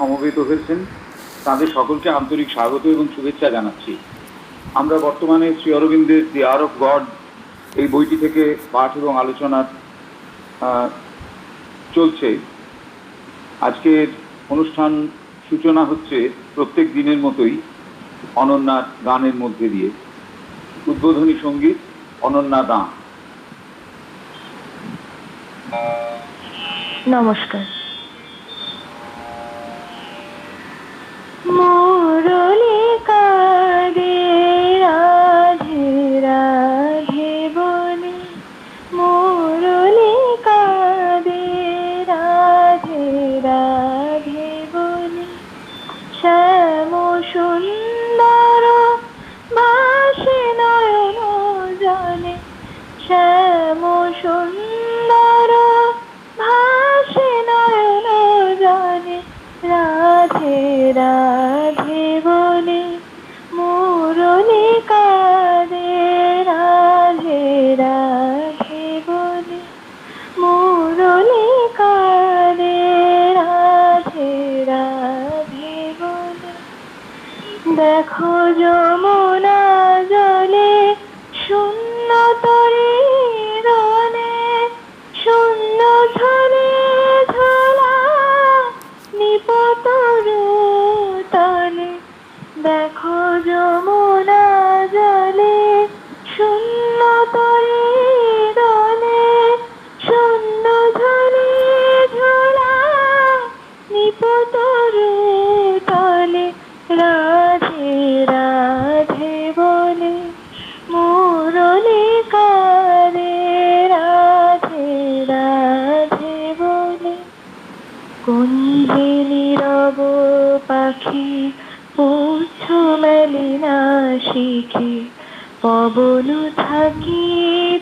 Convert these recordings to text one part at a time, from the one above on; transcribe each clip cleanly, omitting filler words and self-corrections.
সমবেত হয়েছেন তাদের সকলকে আন্তরিক স্বাগত এবং শুভেচ্ছা জানাচ্ছি। আমরা বর্তমানে শ্রী অরবিন্দের দি আওয়ার অফ গড এই বইটি থেকে পাঠ এবং আলোচনা চলছে। আজকের অনুষ্ঠান সূচনা হচ্ছে প্রত্যেক দিনের মতোই অনন্যার গানের মধ্যে দিয়ে। উদ্বোধনী সঙ্গীত অনন্যা দাঁ। নমস্কার। মুরলী কাঁদে রাধে রাধে বলে, মুরলী কাঁদে রাধে রাধে বলে, শ্যাম সুন্দর ভাসে নয়ন জলে, শ্যাম সুন্দর ভাসে নয়ন জলে, রাধে রাধে বলে মুরলী কাঁদে রাধে রাধে বলে, মুরলী কাঁদে রাধে রাধে বলে। দেখো যমুনা জলে শূন্য তরী রনে, শূন্য ঝলে ঝোলা নিপতরু তলে। দেখো যমুনা জলে শূন্য তরী রনে, শূন্য ঝলে ঝোলা নিপতরু তলে, রাধে রাধে বলে মুরলী কাঁদে রাধে রাধে বলে। কুঞ্জে নীরব পাখি পুচ্ছ মেলে না শিখে, পবন থাকি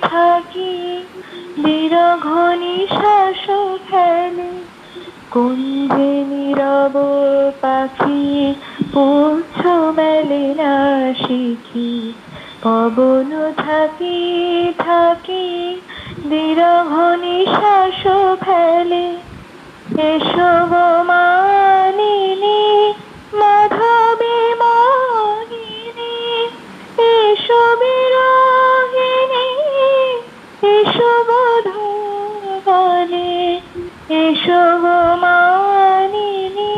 থাকি বিরহ নিঃশ্বাস ফেলে। কুঞ্জে নীরব পাখি পুচ্ছ মেলে না শিখি, পবন থাকি থাকি বিরহ নিঃশ্বাস ফেলে। এসো গো মানিনী মাধবী মোহিনী, এসো বিরহিণী এসো বধূবনে, এসো গো মানিনী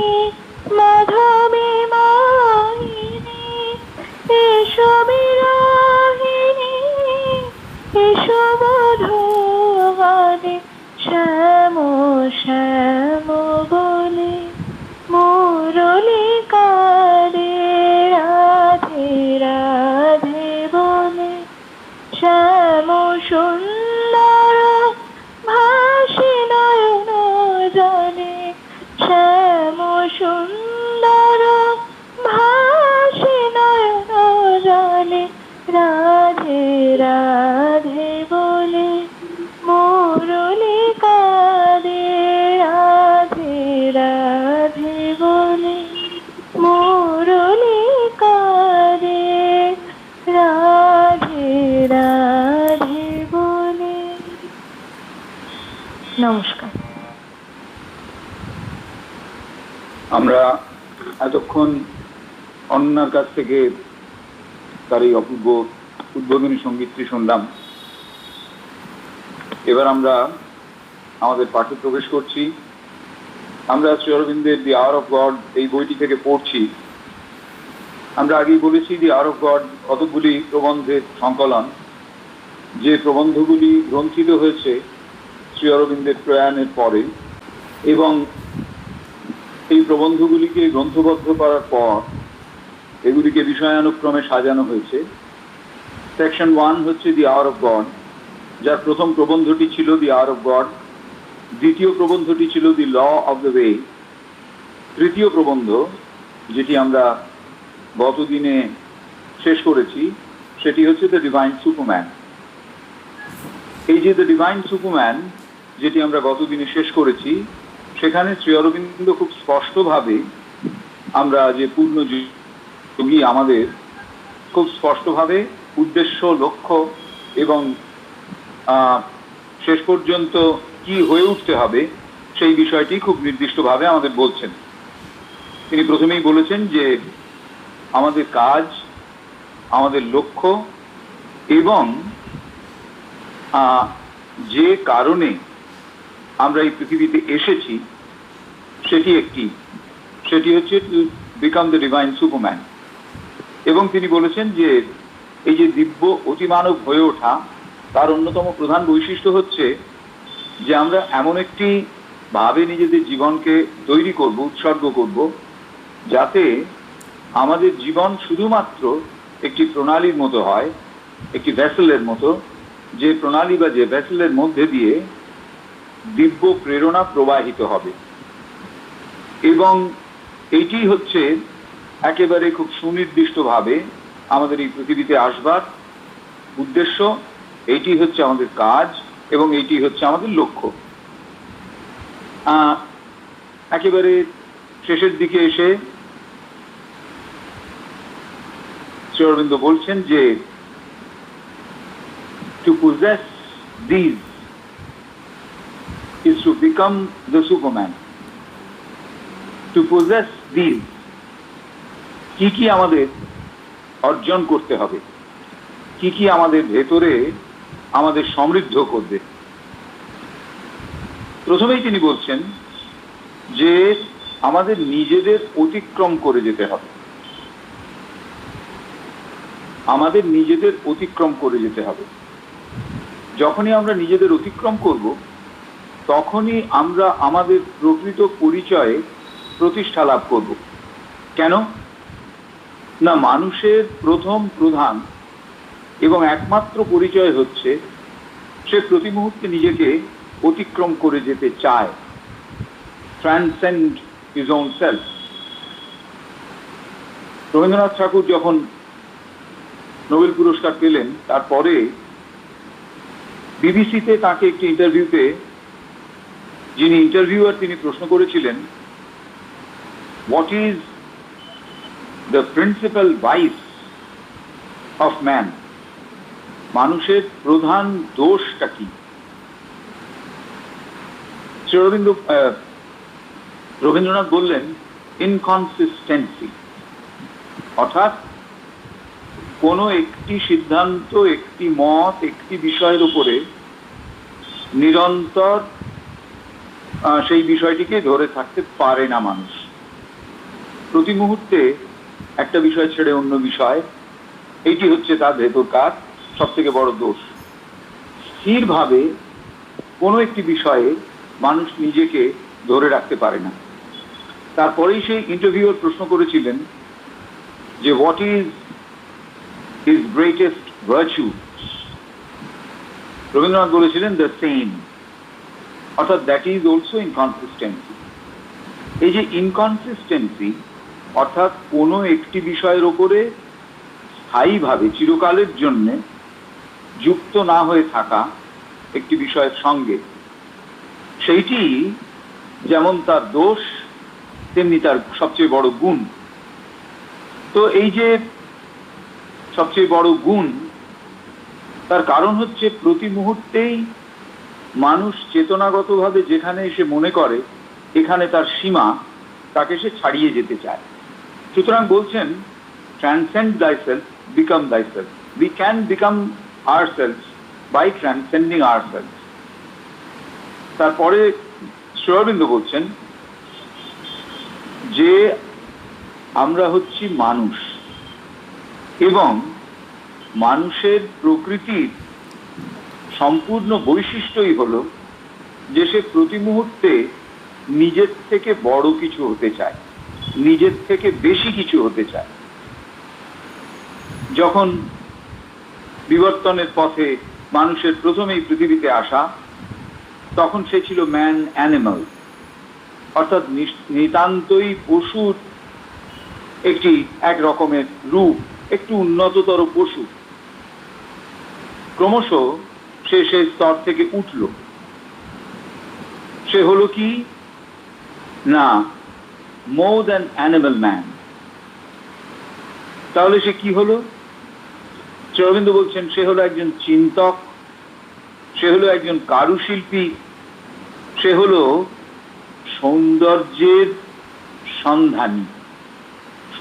মাধবী মোহিনী, এসো বিরহিণী এসো বধূবনে। শ্যাম শ্যাম বলে মুরলী কাঁদে রাধে রাধে বলে, শ্যাম সুন্দর ভাসে নয়ন জলে, শ্যাম সুন্দর ভাসে নয়ন জলে, রাধে রাধে বলে মুরলী কাঁদে রাধে রাধে বলে, মুরলী কাঁদে রাধে রাধে বলে। নমস্কার। আমরা এতক্ষণ অনন্যার কাছ থেকে তার এই অপূর্ব উদ্বোধনী সঙ্গীতটি শুনলাম। এবার আমরা আমাদের পাঠে প্রবেশ করছি। আমরা শ্রী অরবিন্দের দি আওয়ার অফ গড এই বইটি থেকে পড়ছি। আমরা আগেই বলেছি দি আওয়ার অফ গড কতগুলি প্রবন্ধের সংকলন, যে প্রবন্ধগুলি গ্রন্থিত হয়েছে শ্রী অরবিন্দের প্রয়াণের পরে, এবং এই প্রবন্ধগুলিকে গ্রন্থবদ্ধ করার পর এগুলিকে বিষয়ানুক্রমে সাজানো হয়েছে। সেকশন 1 হচ্ছে দি আওয়ার অফ গড, যার প্রথম প্রবন্ধটি ছিল দি আওয়ার অফ গড, দ্বিতীয় প্রবন্ধটি ছিল দি ল অফ দ্য ওয়ে, তৃতীয় প্রবন্ধ যেটি আমরা গতদিনে শেষ করেছি সেটি হচ্ছে দ্য ডিভাইন সুপারম্যান। এই যে দ্য ডিভাইন সুপারম্যান যেটি আমরা গতদিনে শেষ করেছি, সেখানে শ্রী অরবিন্দ খুব স্পষ্টভাবে আমরা যে পূর্ণ যোগী আমাদের খুব স্পষ্টভাবে উদ্দেশ্য, লক্ষ্য এবং শেষ পর্যন্ত কি হয়ে উঠতে হবে সেই বিষয়টি খুব নির্দিষ্টভাবে আমাদের বলছেন। তিনি প্রথমেই বলেছেন যে আমাদের কাজ, আমাদের লক্ষ্য এবং যে কারণে আমরা এই পৃথিবীতে এসেছি সেটি হচ্ছে to become the divine Superman. এবং তিনি বলেছেন যে এই যে দিব্য অতিমানব হয়ে ওঠা তার অন্যতম প্রধান বৈশিষ্ট্য হচ্ছে যে আমরা এমন একটি ভাবে নিজেদের জীবনকে তৈরি করব, উৎসর্গ করব, যাতে আমাদের জীবন শুধুমাত্র একটি প্রণালীর মতো হয়, একটি ভেসেলের মতো, যে প্রণালী বা যে ভেসেলের মধ্যে দিয়ে দিব্য প্রেরণা প্রবাহিত হবে। এবং এইটি হচ্ছে একেবারে খুব সুনির্দিষ্টভাবে আমাদের এই পৃথিবীতে আসবার উদ্দেশ্য, এইটি হচ্ছে আমাদের কাজ এবং এইটি হচ্ছে আমাদের লক্ষ্য। একেবারে শেষের দিকে এসে শ্রী অরবিন্দ বলছেন যে to possess these is to become the Superman. To possess these, কি কি আমাদের অর্জন করতে হবে, কি কি আমাদের ভেতরে আমাদের সমৃদ্ধ করবে। প্রথমেই তিনি বলছেন যে আমাদের নিজেদের অতিক্রম করে যেতে হবে, আমাদের নিজেদের অতিক্রম করে যেতে হবে। যখনই আমরা নিজেদের অতিক্রম করব তখনই আমরা আমাদের প্রকৃত পরিচয়ে প্রতিষ্ঠা লাভ করব। কেন না, মানুষের প্রথম প্রধান এবং একমাত্র পরিচয় হচ্ছে সে প্রতি মুহূর্তে নিজেকে অতিক্রম করে যেতে চায়, transcend his own self. Rabindranath Thakur যখন নোবেল পুরস্কার পেলেন তারপরে বিবিসিতে তাকে একটি ইন্টারভিউতে যিনি ইন্টারভিউয়ার তিনি প্রশ্ন করেছিলেন, what is the principal vice of man, মানুষের প্রধান দোষটা কি? রবীন্দ্রনাথ বললেন ইনকনসিস্টেন্সি, অর্থাৎ কোনো একটি সিদ্ধান্ত, একটি মত, একটি বিষয়ের উপরে নিরন্তর সেই বিষয়টিকে ধরে থাকতে পারে না মানুষ। প্রতি মুহূর্তে একটা বিষয় ছেড়ে অন্য বিষয়, এইটি হচ্ছে তার ভেতরকার সব থেকে বড় দোষ। স্থিরভাবে কোনো একটি বিষয়ে মানুষ নিজেকে ধরে রাখতে পারে না। তারপরেই সেই ইন্টারভিউয়ার প্রশ্ন করেছিলেন যে what is his greatest virtue? Rabindranath বলেছিলেন the same, অর্থাৎ that is also inconsistency। এই যে ইনকনসিস্টেন্সি অর্থাৎ কোনো একটি বিষয়ের ওপরে স্থায়ীভাবে চিরকালের জন্য যুক্ত না হয়ে থাকা একটি বিষয়ের সঙ্গে, সেইটি যেমন তার দোষ তেমনি তার সবচেয়ে বড় গুণ। তো এই যে সবচেয়ে বড় গুণ, তার কারণ হচ্ছে প্রতি মুহূর্তেই মানুষ চেতনাগতভাবে যেখানে এসে মনে করে এখানে তার সীমা, তাকে সে ছাড়িয়ে যেতে চায়। সুতরাং বলছেন transcend thyself, become thyself. We can become ourselves by transcending ourselves. তারপরে শ্রী অরবিন্দ বলছেন যে আমরা হচ্ছি মানুষ এবং মানুষের প্রকৃতির সম্পূর্ণ বৈশিষ্ট্যই হলো যে সে প্রতি মুহূর্তে নিজের থেকে বড় কিছু হতে চায়, নিজের থেকে বেশি কিছু হতে চায়। যখন বিবর্তনের পথে মানুষের প্রথমেই পৃথিবীতে আসা, তখন সে ছিল ম্যান অ্যানিমাল, অর্থাৎ নিতান্তই পশুর এক রকমের রূপ, একটু উন্নততর পশু। ক্রমশ সে সেই স্তর থেকে উঠল, সে হলো কি না মোর দ্যান অ্যানিমাল ম্যান। তাহলে সে কি হলো? শ্রী অরবিন্দ বলছেন সে হলো একজন চিন্তক, সে হলো একজন কারুশিল্পী, সে হলো সৌন্দর্যের সন্ধানী।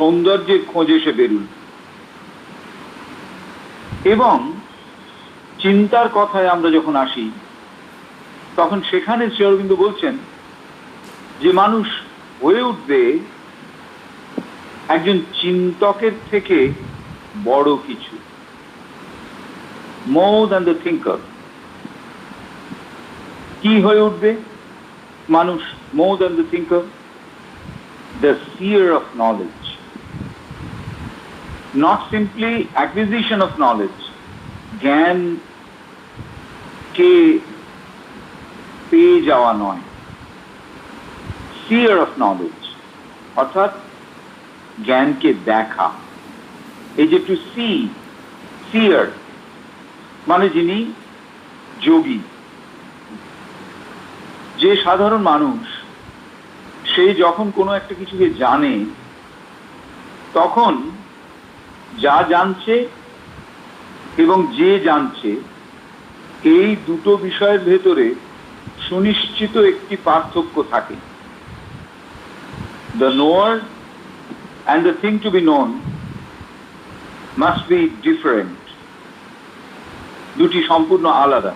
সৌন্দর্যের খোঁজে সে বেরুল। এবং চিন্তার কথায় আমরা যখন আসি, তখন সেখানে শ্রী অরবিন্দ বলছেন যে মানুষ হয়ে উঠবে একজন চিন্তকের থেকে বড় কিছু, more than the thinker। কি হয়ে উঠবে মানুষ more than the thinker? The seer of knowledge, not simply acquisition of knowledge, জ্ঞান কে পেয়ে যাওয়া নয়, seer of knowledge অর্থাৎ জ্ঞানকে দেখা। এই যে টু সি, seer মানে যিনি যোগী। যে সাধারণ মানুষ সে যখন কোনো একটা কিছুকে জানে, তখন যা জানছে এবং যে জানছে এই দুটো বিষয়ের ভেতরে সুনিশ্চিত একটি পার্থক্য থাকে। The knower and the thing to be known must be different, দুটি সম্পূর্ণ আলাদা।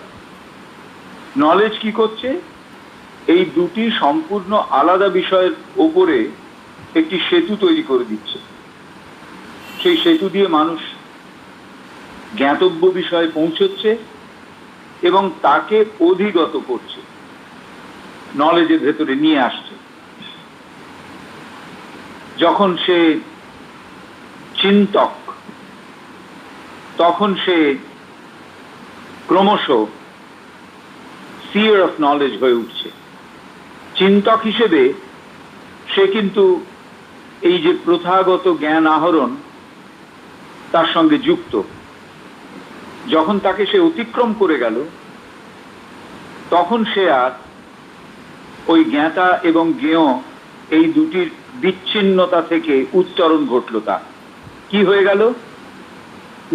নলেজ কি করছে? এই দুটি সম্পূর্ণ আলাদা বিষয়ের ওপরে একটি সেতু তৈরি করে দিচ্ছে। সেই সেতু দিয়ে মানুষ জ্ঞাতব্য বিষয়ে পৌঁছচ্ছে এবং তাকে অধিগত করছে, নলেজের ভেতরে নিয়ে আসছে। যখন সে চিন্তক, তখন সে ক্রমশ seer of knowledge হয়ে উঠছে। চিন্তক হিসেবে সে কিন্তু এই যে প্রথাগত জ্ঞান আহরণ তার সঙ্গে যুক্ত। যখন তাকে সে অতিক্রম করে গেল, তখন সে আর ওই জ্ঞাতা এবং জ্ঞেয় এই দুটির বিচ্ছিন্নতা থেকে উত্তরণ ঘটল। তা কি হয়ে গেল?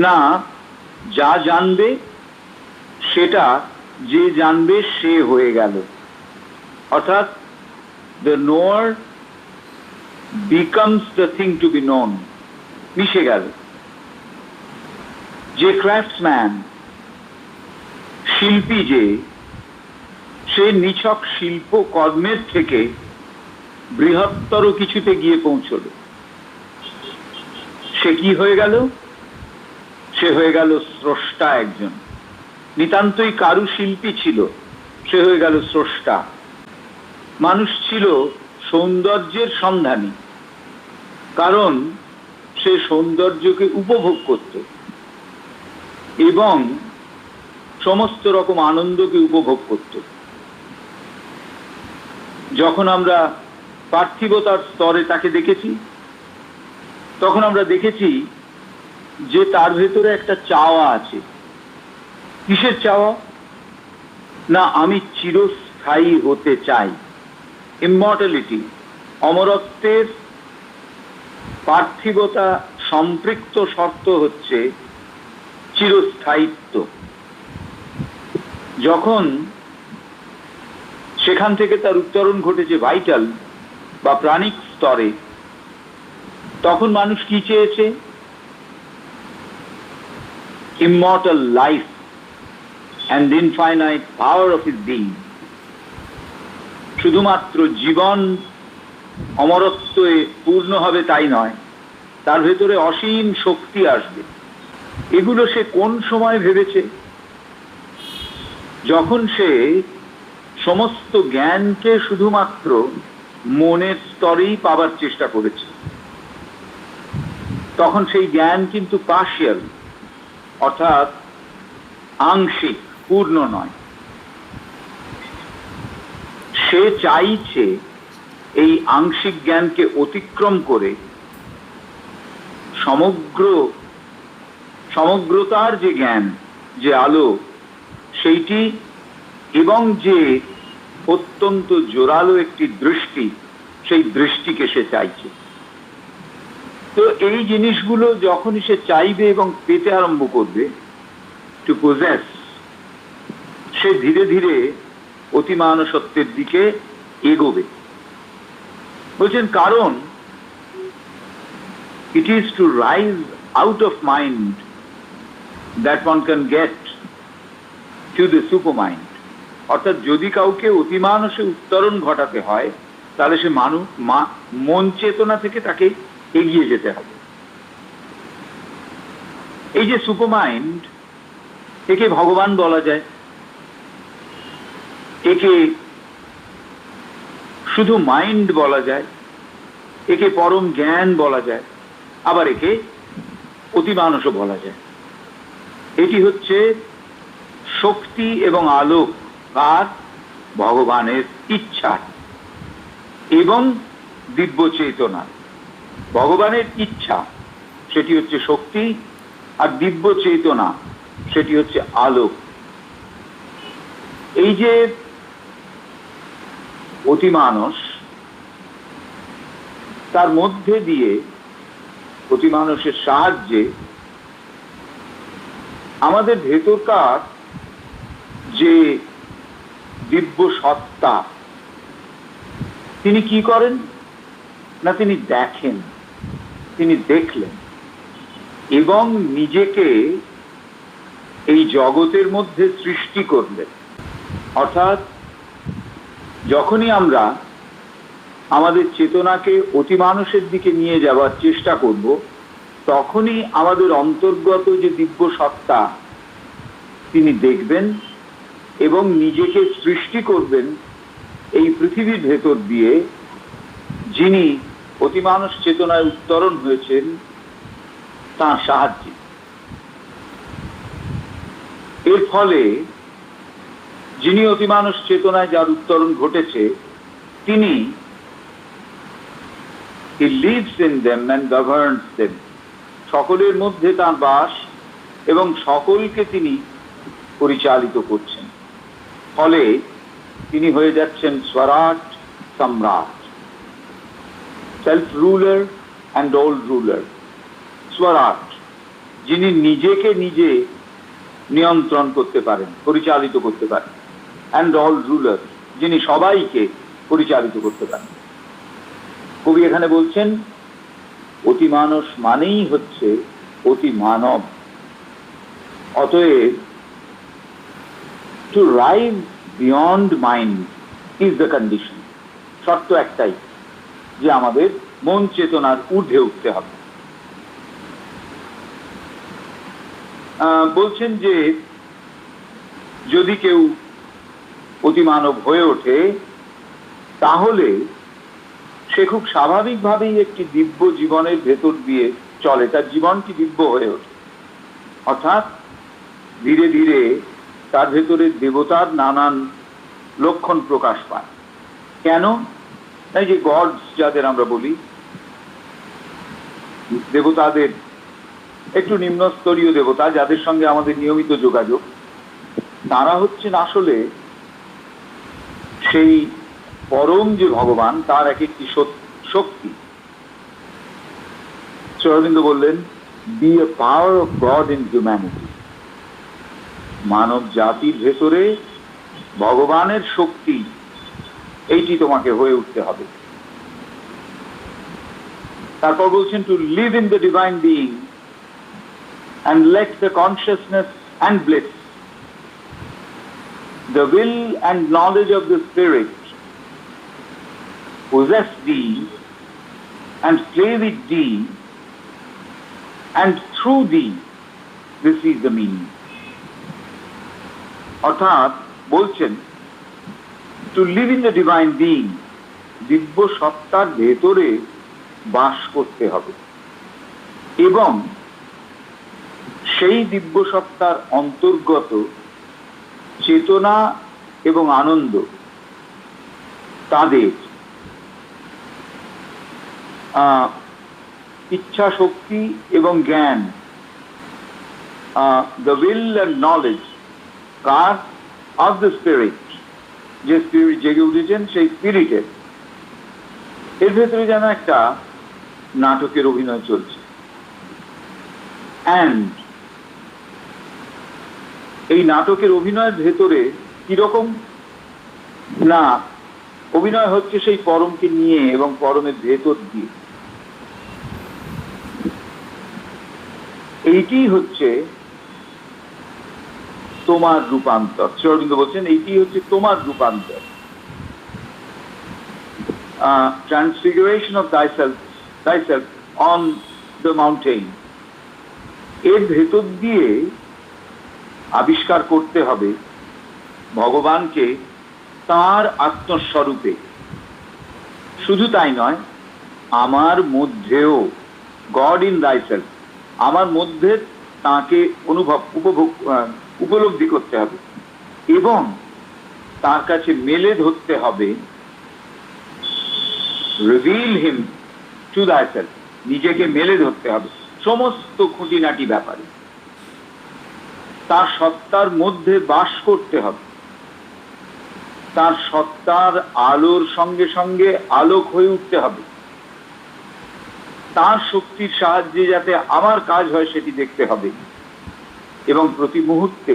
না, যা জানবে সেটা যে জানবে সে হয়ে গেল। অর্থাৎ the knower becomes the thing to be known, মিশে গেল। যে ক্রাফটসম্যান, শিল্পী, যে সে নিছক শিল্প কর্মের থেকে বৃহত্তর কিছুতে গিয়ে পৌঁছল। সে কি হয়ে গেল? সে হয়ে গেল স্রষ্টা একজন। নিতান্তই কারুশিল্পী ছিল, সে হয়ে গেল স্রষ্টা। মানুষ ছিল সৌন্দর্যের সন্ধানী, কারণ সে সৌন্দর্যকে উপভোগ করত এবং সমস্ত রকম আনন্দকে উপভোগ করত। যখন আমরা পার্থিবতার স্তরে তাকে দেখেছি, তখন আমরা দেখেছি যে তার ভেতরে একটা চাওয়া আছে। কিসের চাওয়া? না, আমি চিরস্থায়ী হতে চাই। ইমমর্টালিটি, অমরত্বের পার্থিবতা সম্পৃক্ত শর্ত হচ্ছে চিরস্থায়িত্ব। যখন সেখান থেকে তার উত্তরণ ঘটেছে ভাইটাল বা প্রাণিক স্তরে, তখন মানুষ কি চেয়েছে? Immortal life and the infinite power of his being। শুধুমাত্র জীবন অমরত্বে পূর্ণ হবে তাই নয়, তার ভেতরে অসীম শক্তি আসবে। এগুলো সে কোন সময় ভেবেছে? যখন সে সমস্ত জ্ঞানকে শুধুমাত্র মনের স্তরেই পাবার চেষ্টা করেছে। তখন সেই জ্ঞান কিন্তু পার্শিয়াল, অর্থাৎ আংশিক, পূর্ণ নয়। সে চাইছে এই আংশিক জ্ঞানকে অতিক্রম করে সমগ্রতার যে জ্ঞান, যে আলো, সেইটি এবং যে অত্যন্ত জোরালো একটি দৃষ্টি, সেই দৃষ্টিকে সে চাইছে। তো এই জিনিসগুলো যখনই সে চাইবে এবং পেতে আরম্ভ করবে, টু পজেস, সে ধীরে ধীরে অতিমান সত্যের দিকে এগোবে। বলছেন কারণ It is to rise out of mind that one can get to the supermind. অর্থাৎ যদি কাউকে অতিমানসে উত্তরণ ঘটাতে হয় তাহলে সে মন চেতনা থেকে তাকে এগিয়ে যেতে হবে। এই যে সুপারমাইন্ড, একে ভগবান বলা যায়, একে শুধু মাইন্ড বলা যায়, একে পরম জ্ঞান বলা যায়, আবার একে অতিমানসও বলা যায়। এটি হচ্ছে শক্তি এবং আলোক আর ভগবানের ইচ্ছা এবং দিব্য চেতনা। ভগবানের ইচ্ছা সেটি হচ্ছে শক্তি, আর দিব্য চেতনা সেটি হচ্ছে আলোক। এই যে অতিমানস, তার মধ্যে দিয়ে অতিমানসের সাহায্যে আমাদের ভেতরকার যে দিব্য সত্তা, তিনি কি করেন না, তিনি দেখেন, তিনি দেখলেন এবং নিজেকে এই জগতের মধ্যে সৃষ্টি করলেন। অর্থাৎ যখনই আমরা আমাদের চেতনাকে অতিমানসের দিকে নিয়ে যাওয়ার চেষ্টা করব, তখনই আমাদের অন্তর্গত যে দিব্য সত্তা তিনি দেখবেন এবং নিজেকে সৃষ্টি করবেন এই পৃথিবীর ভেতর দিয়ে, যিনি অতিমানস চেতনায় উত্তরণ হয়েছেন তাঁর সাহায্যে। এর ফলে যিনি অতিমানস চেতনায় যার উত্তরণ ঘটেছে, তিনি he lives in them and governs them, সকলের মধ্যে তাঁর বাস এবং সকলকে তিনি পরিচালিত করছেন। ফলে তিনি হয়ে যাচ্ছেন স্বরাট সম্রাট, self ruler and all ruler. স্বরাট, যিনি নিজেকে নিজে নিয়ন্ত্রণ করতে পারেন, পরিচালিত করতে পারেন, অ্যান্ড অল রুলার, যিনি সবাইকে পরিচালিত করতে পারেন। কবি এখানে বলছেন অতিমানস মানেই হচ্ছে অতি মানব। অতএব to rise beyond mind is the condition. শর্ত একটাই, যে আমাদের মন চেতনার ঊর্ধ্বে উঠতে হবে। বলছেন যে যদি কেউ অতিমানব হয়ে ওঠে, তাহলে সে খুব স্বাভাবিকভাবেই একটি দিব্য জীবনের ভেতর দিয়ে চলে, তার জীবনটি দিব্য হয়ে ওঠে। অর্থাৎ ধীরে ধীরে তার ভেতরে দেবতার নানান লক্ষণ প্রকাশ পায়। কেন? এই যে গডস যাদের আমরা বলি, দেবতাদের একটু নিম্নস্তরীয় দেবতা যাদের সঙ্গে আমাদের নিয়মিত যোগাযোগ, তারা হচ্ছেন আসলে সেই পরম যে ভগবান, তার এক একটি শক্তি। শ্রী অরবিন্দ বললেন, be a power of God in humanity. মানব জাতির ভেতরে ভগবানের শক্তি, এইটি তোমাকে হয়ে উঠতে হবে। তারপর বলছেন, to live in the divine being and let the consciousness and bliss, the will and knowledge of the Spirit possess thee and play with thee, and through thee, this is the meaning. অর্থাৎ বলছেন, to live in the divine being, দিব্য সত্তার ভেতরে বাস করতে হবে এবং সেই দিব্য সত্তার অন্তর্গত চেতনা এবং আনন্দ, তাদের ইচ্ছা শক্তি এবং জ্ঞান, the will and knowledge car of the spirit, যে স্পিরিট জেগে উঠেছেন সেই স্পিরিটের, এর ভেতরে যেন একটা নাটকের অভিনয় চলছে। অ্যান্ড এই নাটকের অভিনয়ের ভেতরে কিরকম না, অভিনয় হচ্ছে সেই পরমকে নিয়ে এবং পরমের ভেতর দিয়ে। এইটি হচ্ছে তোমার রূপান্তর। শ্রী অরবিন্দ বলছেন এইটি হচ্ছে তোমার রূপান্তর। ট্রান্সফিগারেশন of thyself on the mountain। এর ভেতর দিয়ে আবিষ্কার করতে হবে ভগবানকে তার আত্মস্বরূপে। শুধু তাই নয়, আমার মধ্যেও, গড ইন thyself, আমার মধ্যে তাকে উপলব্ধি করতে হবে এবং তার কাছে মেলে ধরতে হবে। রিভিল হিম টু thyself, নিজেকে মেলে ধরতে হবে সমস্ত খুঁটিনাটি ব্যাপারে। তার সত্তার মধ্যে বাস করতে হবে, তার সত্তার আলোর সঙ্গে সঙ্গে আলোক হয়ে উঠতে হবে। তার শক্তির সাহায্যে যাতে আমার কাজ হয় সেটি দেখতে হবে এবং প্রতি মুহূর্তে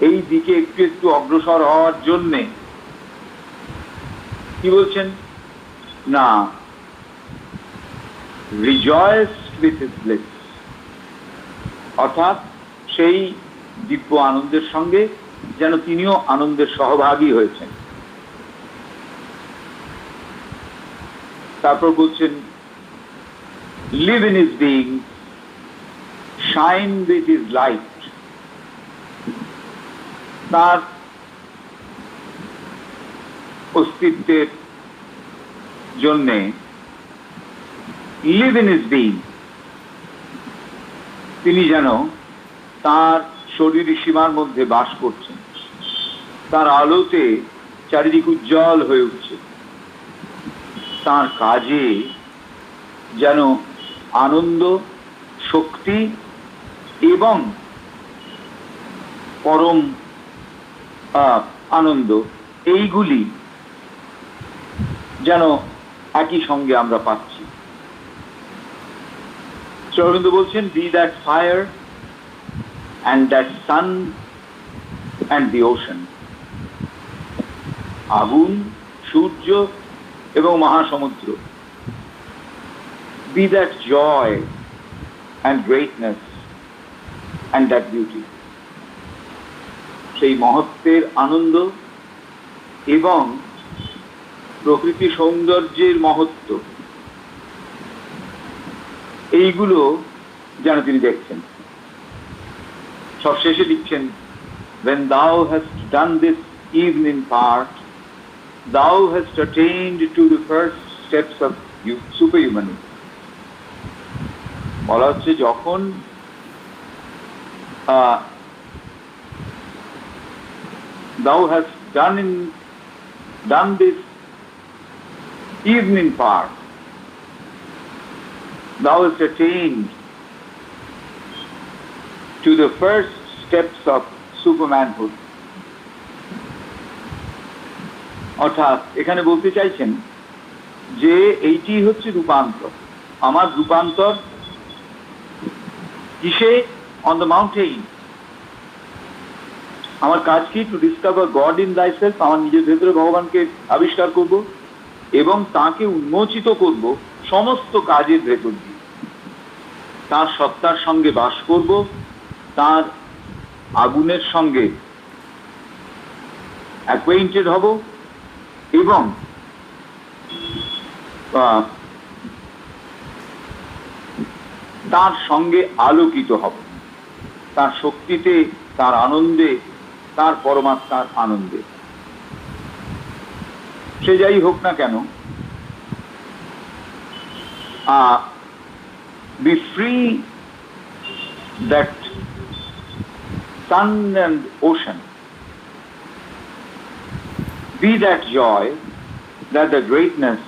এই দিকে একটু একটু অগ্রসর হওয়ার জন্যে কি বলছেন না, rejoice with his bliss, অর্থাৎ সেই দিব্য আনন্দের সঙ্গে যেন তিনিও আনন্দের সহভাগী হয়েছেন। তারপর বলছেন live in his being, shine with his light, তার অস্তিত্বের জন্যে live in his being, তিনি যেন তার শরীরী সীমার মধ্যে বাস করছেন, তার আলোতে চারিদিক উজ্জ্বল হয়ে উঠছে, তার কাজে যেন আনন্দ, শক্তি এবং পরম আনন্দ এইগুলি যেন একই সঙ্গে আমরা পাচ্ছি। শ্রী অরবিন্দ বলছেন, be that fire and that sun and the ocean, আগুন, সূর্য এবং মহাসমুদ্র। be that joy and greatness and that beauty, সেই মহত্বের আনন্দ এবং প্রকৃতি সৌন্দর্যের মহত্ব, এইগুলো যেন তিনি দেখছেন। সবশেষে লিখছেন, when thou hast done this evening part, thou hast attained to the first steps of superhumanity। বলা হচ্ছে যখন thou hast done this evening part, thou hast attained to the first steps of supermanhood। অর্থাৎ এখানে বলতে চাইছেন যে এইটি হচ্ছে রূপান্তর। আমার রূপান্তর কিসে? on the mountain। আমার কাজ কি? To discover god in thyself, আমার নিজের ভেতরে ভগবানকে আবিষ্কার করব এবং তাকে উন্মোচিত করব সমস্ত কাজের ভেতর দিয়ে। তার সত্তার সঙ্গে বাস করব, তার আগুনের সঙ্গে অ্যাকোয়েন্টেড হব এবং তার সঙ্গে আলোকিত হব, তার শক্তিতে, তার আনন্দে, তার পরমাত্মার আনন্দে। সে যাই হোক না কেন, be free that sun and ocean, be that joy, that the greatness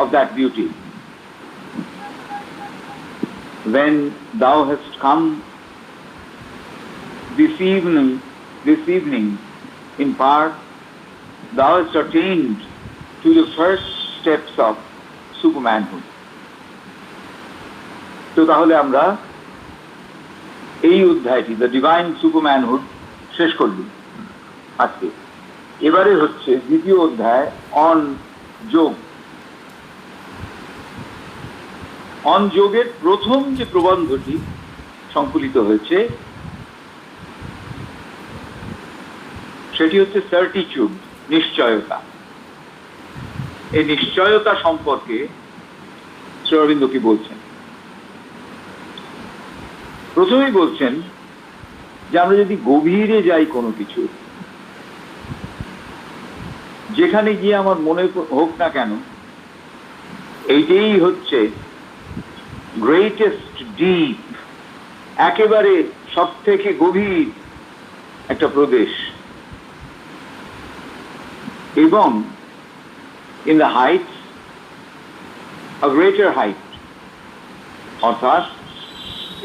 of that beauty। When thou hast come this evening in part, thou hast attained to the first steps of supermanhood। তো তাহলে আমরা এই অধ্যায়টি, the divine সুপারম্যানহুড, শেষ করলি আজকে। এবারে হচ্ছে দ্বিতীয় অধ্যায়, অন যোগ। অন যোগের প্রথম যে প্রবন্ধটি সংকলিত হয়েছে, সেটি হচ্ছে সার্টিটিউড, নিশ্চয়তা। এই নিশ্চয়তা সম্পর্কে শ্রী অরবিন্দ কি বলছেন? প্রথমেই বলছেন যে আমরা যদি গভীরে যাই কোনো কিছু, যেখানে গিয়ে আমার মনে হোক না কেন, এইটাই হচ্ছে গ্রেটেস্ট ডিপ, একেবারে সব থেকে গভীর একটা প্রদেশ। এবং in the Heights a greater height, অর্থাৎ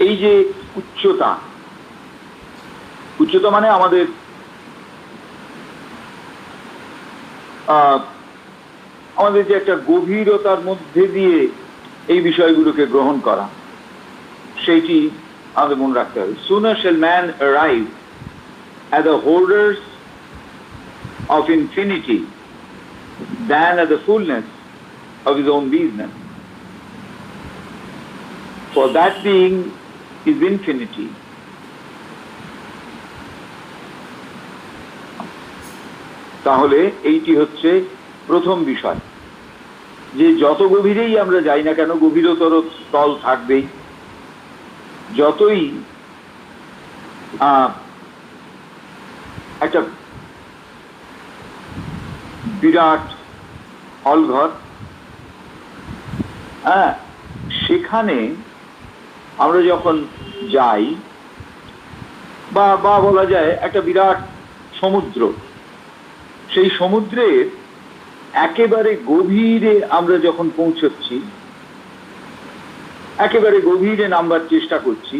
এই যে উচ্চতা, উচ্চতা মানে আমাদের আমাদের যে একটা গভীরতার মধ্যে দিয়ে এই বিষয়গুলোকে গ্রহণ করা, সেইটি আমাদের মনে রাখতে হবে। Sooner shall man arrive at the holders of infinity than at the fullness of his own business. For that being is infinity. তাহলে এইটি হচ্ছে প্রথম বিষয়, যে যত গভীরেই আমরা যাই না কেন, গভীরতর স্থল থাকবেই। যতই একটা বিরাট হলঘর, সেখানে আমরা যখন যাই, বা বলা যায় একটা বিরাট সমুদ্র, সেই সমুদ্রের একেবারে গভীরে আমরা যখন পৌঁছচ্ছি, একেবারে গভীরে নামবার চেষ্টা করছি,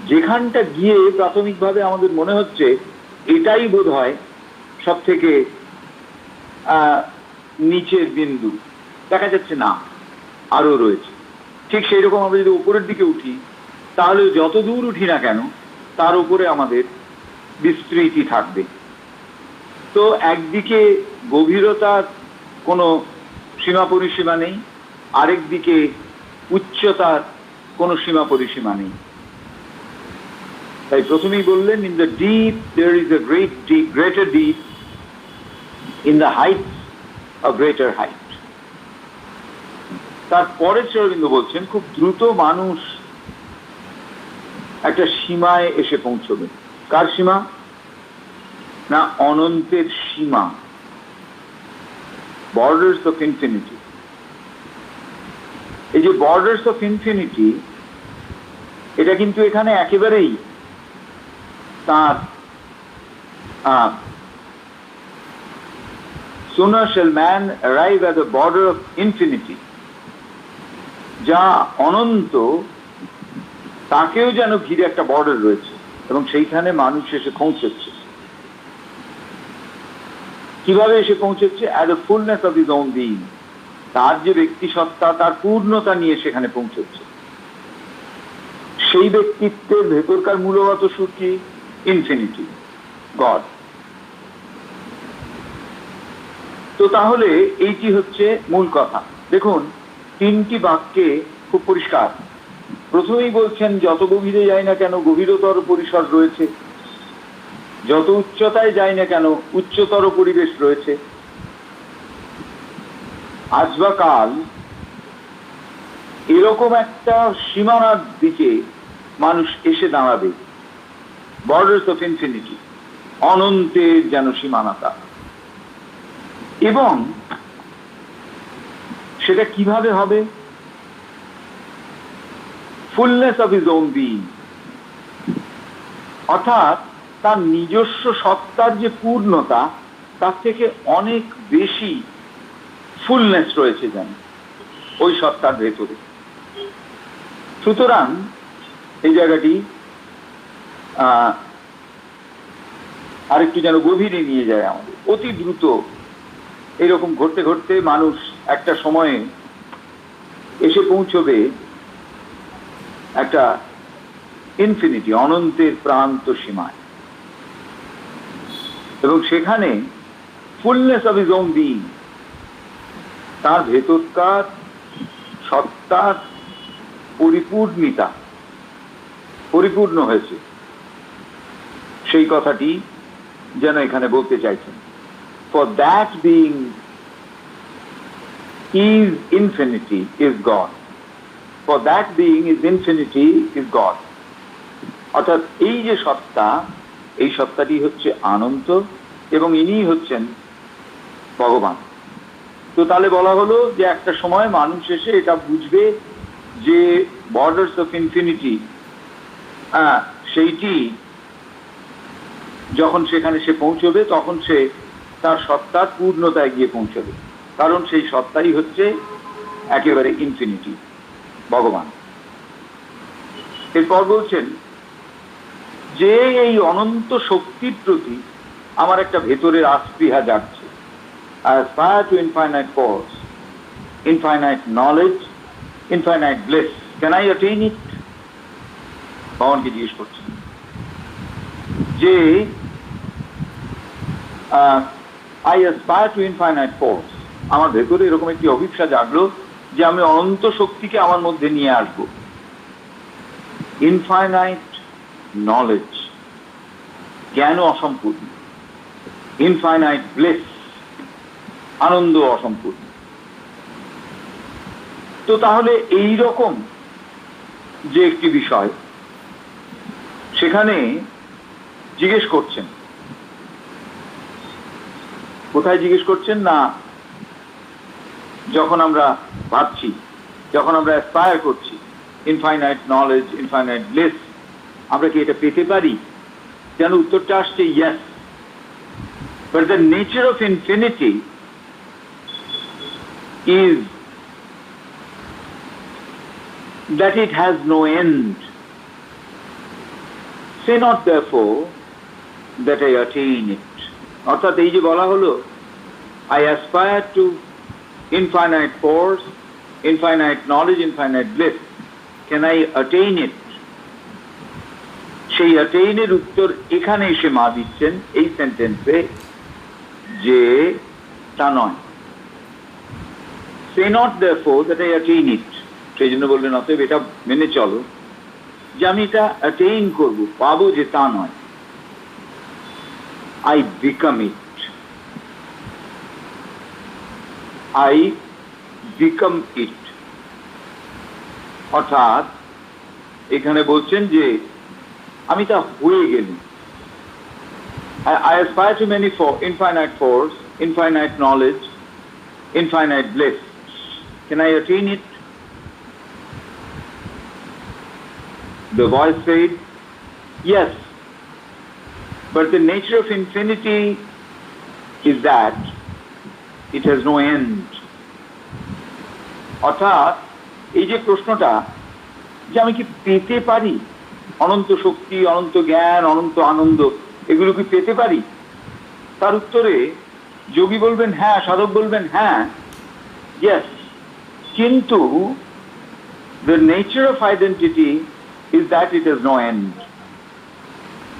যেখানটা গিয়ে প্রাথমিকভাবে আমাদের মনে হচ্ছে এটাই বোধ হয় সব থেকে নিচের বিন্দু, দেখা যাচ্ছে না আরো রয়েছে। ঠিক সেই রকম আমরা যদি উপরের দিকে উঠি, তাহলে যত দূর উঠি না কেন, তার উপরে আমাদের বিস্তৃতি থাকবে। তো একদিকে গভীরতার কোনো সীমা পরিসীমা নেই, আরেক দিকে উচ্চতার কোনো সীমা পরিসীমা নেই। তাই প্রথমেই বললেন, in the deep there is a great deep, greater deep, in the height a greater height. তারপরে শ্রী অরবিন্দ বলছেন, খুব দ্রুত মানুষ একটা সীমায় এসে পৌঁছবে। কার সীমা? না, অনন্তের সীমা, বর্ডার্স অফ ইনফিনিটি। এই যে বর্ডার্স অফ ইনফিনিটি, এটা কিন্তু এখানে একেবারেই তার sooner shall man arrive at the border of infinity, যা অনন্ত, তাকেও যেন ঘিরে একটা বর্ডার রয়েছে, এবং সেইখানে মানুষ এসে পৌঁছচ্ছে। কিভাবে এসে পৌঁছচ্ছে? at the fullness of his own being, তার যে ব্যক্তি সত্তা, তার পূর্ণতা নিয়ে সেখানে পৌঁছচ্ছে। সেই ব্যক্তিত্বের ভেতরকার মূলগত সুর কি? Infinity, god. তো তাহলে এইটি হচ্ছে মূল কথা। দেখুন, তিনটি বাক্যে খুব পরিষ্কার। প্রথমেই বলছেন, যত গভীরে যাই না কেন, গভীরতর পরিসর রয়েছে, যত উচ্চতায় যাই না কেন, উচ্চতর পরিবেশ রয়েছে। আজ বা কাল এরকম একটা সীমানার দিকে মানুষ এসে দাঁড়াবে, বর্ডার্স অফ ইনফিনিটি, অনন্তের যেন সীমানাটা। এবং সেটা কিভাবে হবে? Fullness of his own being, অর্থাৎ তার নিজস্ব সত্তার যে পূর্ণতা, তার থেকে অনেক বেশি ফুলনেস রয়েছে যেন ওই সত্তার ভেতরে। সুতরাং এই জায়গাটি আরেকটু যেন গভীরে নিয়ে যায় আমাদের, অতি দ্রুত। এরকম ঘটতে ঘটতে মানুষ একটা সময়ে এসে পৌঁছবে একটা ইনফিনিটি, অনন্তের প্রান্ত সীমায়, এবং সেখানে fullness of his own being, তার ভেতরকার সত্তার পরিপূর্ণ হয়েছে, সেই কথাটি যেন এখানে বলতে চাইছেন। For that being is infinity is God. For that being is infinity is God. অর্থাৎ এই যে সত্তা, এই সত্তাটি হচ্ছে অনন্ত এবং ইনি হচ্ছেন ভগবান। তো তাহলে বলা হলো যে একটা সময় মানুষ এসে এটা বুঝবে যে বর্ডার্স অফ ইনফিনিটি, সেইটি যখন সেখানে সে পৌঁছবে তখন সে তার সত্তার পূর্ণতায় গিয়ে পৌঁছবে, কারণ সেই সত্তাই হচ্ছে একেবারে ইনফিনিটি, ভগবান। এরপর বলছেন যে এই অনন্ত শক্তির প্রতি আমার একটা ভেতরের আস্পৃহা জাগছে। I aspire to infinite force, infinite knowledge, infinite bliss. Can I attain it? ভগবানকে জিজ্ঞেস করছেন যে I aspire to infinite force. আমার ভেতরে এরকম একটি অভিপ্সা জাগলো যে আমি অনন্ত শক্তিকে আমার মধ্যে নিয়ে আসবো। ইনফাইনাইট নলেজ, জ্ঞান অসম্পূর্ণ। ইনফাইনাইট ব্লেস, আনন্দ অসম্পূর্ণ। তো তাহলে এই রকম যে একটি বিষয় সেখানে জিজ্ঞেস করছেন, কোথায় জিজ্ঞেস করছেন না যখন আমরা ভাবছি, যখন আমরা অ্যাসপায়ার করছি ইনফাইনাইট নলেজ, ইনফাইনাইট ব্লেস, আমরা কি এটা পেতে পারি? যেন উত্তরটা আসছে yes. But the nature of infinity is that it has no end. Say not therefore that I attain it. অর্থাৎ এই যে বলা হলো I aspire to infinite force, infinite knowledge, infinite bliss. Can I attain it? সেই অ্যাটেইনের উত্তর এখানে এসে মা দিচ্ছেন এই সেন্টেন্সে যে তা নয়। Say not therefore that I attain it. সেই জন্য বললেন অতএব এটা মেনে চলো যে আমি এটা অ্যাটেইন করবো, পাবো, যে তা নয়। I become it. I become it. অর্থাৎ এখানে বলছেন যে আমি তা হয়ে গেলি। I aspire to many infinite force, infinite knowledge, infinite bliss. Can I attain it? The voice said, yes. But the nature of infinity is that it has no end. অর্থাৎ এই যে প্রশ্নটা যে আমি কি পেতে পারি অনন্ত শক্তি, অনন্ত জ্ঞান, অনন্ত আনন্দ, এগুলো কি পেতে পারি? তার উত্তরে যোগী বলবেন হ্যাঁ, সাধক বলবেন হ্যাঁ, ইয়েস। কিন্তু the nature of identity is that it has no end.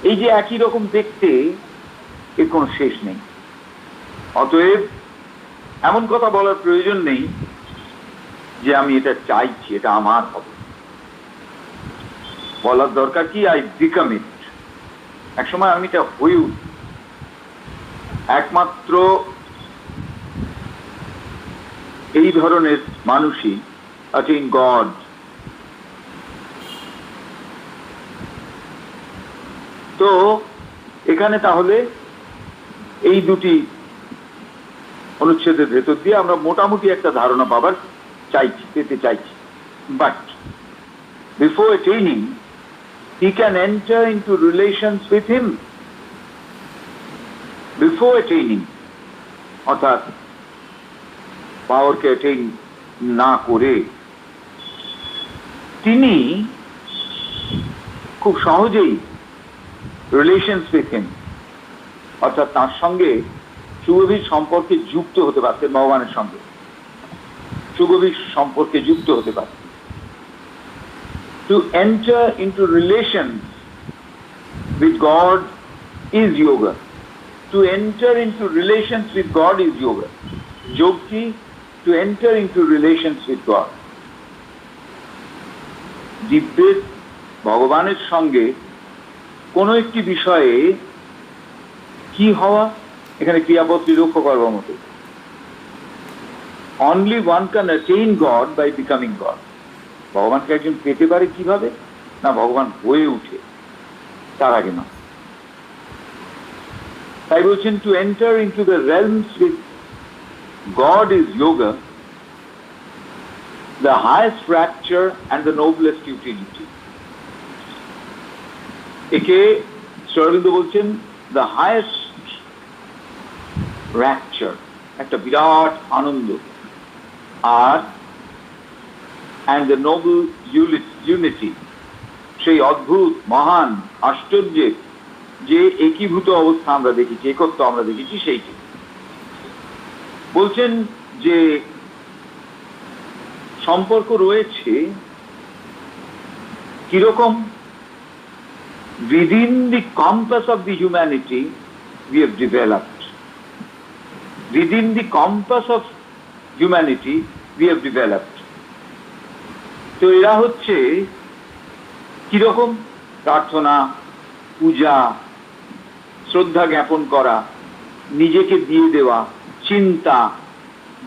এই যে একই রকম দেখতে, এর কোনো শেষ নেই। অতএব এমন কথা বলার প্রয়োজন নেই যে আমি এটা চাইছি, এটা আমার হবে। বলার দরকার কি I become it. এক সময় আমি এটা হয়ে উঠি। একমাত্র এই ধরনের মানুষই attain God. তো এখানে তাহলে এই দুটি অনুচ্ছেদের ভেতর দিয়ে আমরা মোটামুটি একটা ধারণা পাবার চাইছি, পেতে চাইছি। But before attaining he can enter into relations with him. Before attaining, অর্থাৎ পাওয়ারকে অ্যাটেইন না করে তিনি খুব সহজেই রিলেশনস উইথ হিম, অর্থাৎ তার সঙ্গে সুগভীর সম্পর্কে যুক্ত হতে পারতেন, ভগবানের সঙ্গে সুগভীর সম্পর্কে যুক্ত হতে পারতেন। To enter into relations with God is yoga. To enter into relations with God is yoga. Yogi, to enter into relations with God. দিব্যের ভগবানের সঙ্গে কোনো একটি বিষয়ে কি হওয়া, এখানে ক্রিয়াপদটি লক্ষ্য করবার মতো। Only one can attain God by becoming God. ভগবানকে একজন পেতে পারে কিভাবে? না, ভগবান হয়ে উঠে, তার আগে না। তাই বলছেন, to enter into the realms with God is yoga, the highest rapture and the noblest utility. একে শ্রী অরবিন্দ বলছেন the highest rapture, একটা বিরাট আনন্দ, আর and the noble unity, সেই অদ্ভুত মহান আশ্চর্যের যে একীভূত অবস্থা আমরা দেখেছি, একত্ব আমরা দেখেছি, সেইটি বলছেন যে সম্পর্ক রয়েছে কিরকম? within the compass of the humanity we have developed. Within the compass of humanity we have developed. তো এরা হচ্ছে কিরকম? প্রার্থনা, পূজা, শ্রদ্ধা জ্ঞাপন করা, নিজেকে দিয়ে দেওয়া, চিন্তা,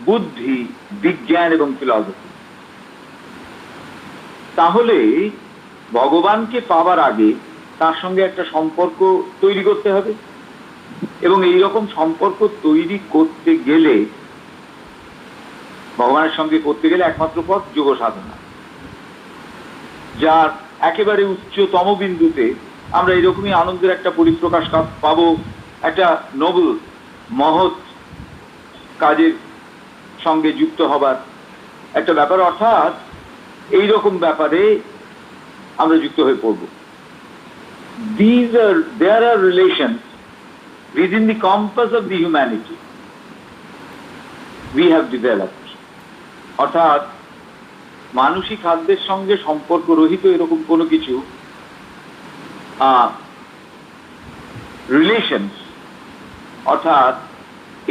বুদ্ধি, বিজ্ঞান এবং ফিলসফি। তাহলে ভগবানকে পাবার আগে তার সঙ্গে একটা সম্পর্ক তৈরি করতে হবে, এবং এই রকম সম্পর্ক তৈরি করতে গেলে, ভগবানের সঙ্গে করতে গেলে একমাত্র পথ যোগ সাধনা, যার একেবারে উচ্চতম বিন্দুতে আমরা এরকমই আনন্দের একটা পরিপ্রকাশ পাবো, একটা নোবেল মহৎ কাজের সঙ্গে যুক্ত হবার একটা ব্যাপার, অর্থাৎ এইরকম ব্যাপারে আমরা যুক্ত হয়ে পড়ব। There are relations within the compass of the humanity we have developed. অর্থাৎ মানসিক খাদ্যের সঙ্গে সম্পর্ক রহিত এরকম কোনো কিছু রিলেশনস, অর্থাৎ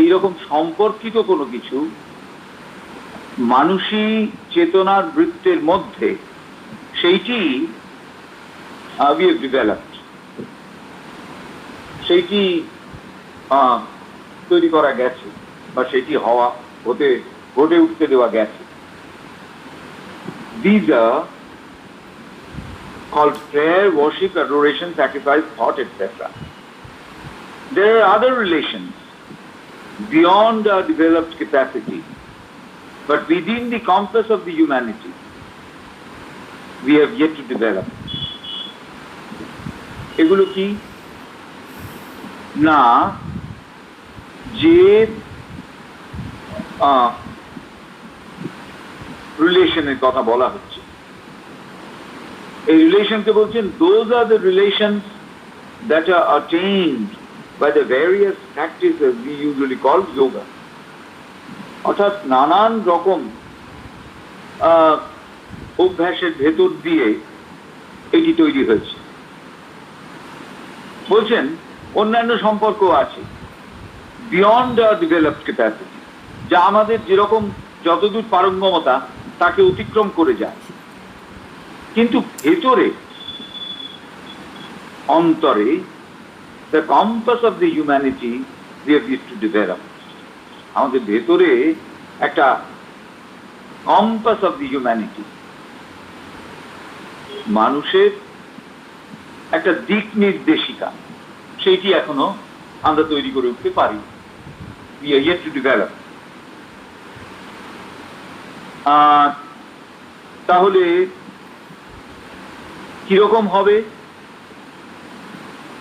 এইরকম সম্পর্কিত কোনো কিছু মানুষই চেতনার বৃত্তের মধ্যে, সেইটি we have developed, সেইটি তৈরি করা গেছে, বা সেটি ঘটে উঠতে দেওয়া গেছে। These are called prayer, worship, adoration, sacrifice, thought, etc. There are other relations beyond our developed capacity, but within the compass of the humanity we have yet to develop. এগুলো কি না? যে রিলেশনের কথা বলা হচ্ছে, এই রিলেশনকে বলছেন those are the relations that are attained by the various practices we usually call yoga. অর্থাৎ নানান রকম অভ্যাসের ভেতর দিয়ে এটি তৈরি হয়েছে। বলছেন অন্যান্য সম্পর্ক আছে বিয়ন্ড আওয়ার ডেভেলপড ক্যাপাসিটি, যা আমাদের যেরকম যতদূর পারঙ্গমতা তাকে অতিক্রম করে যায়, কিন্তু ভেতরে অন্তরে the compass of the humanity we have yet to develop. আমাদের ভেতরে একটা compass of the humanity, মানুষের একটা দিক নির্দেশিকা, সেইটি এখনো আমরা তৈরি করে উঠতে পারি। We are yet to develop. তাহলে কিরকম হবে?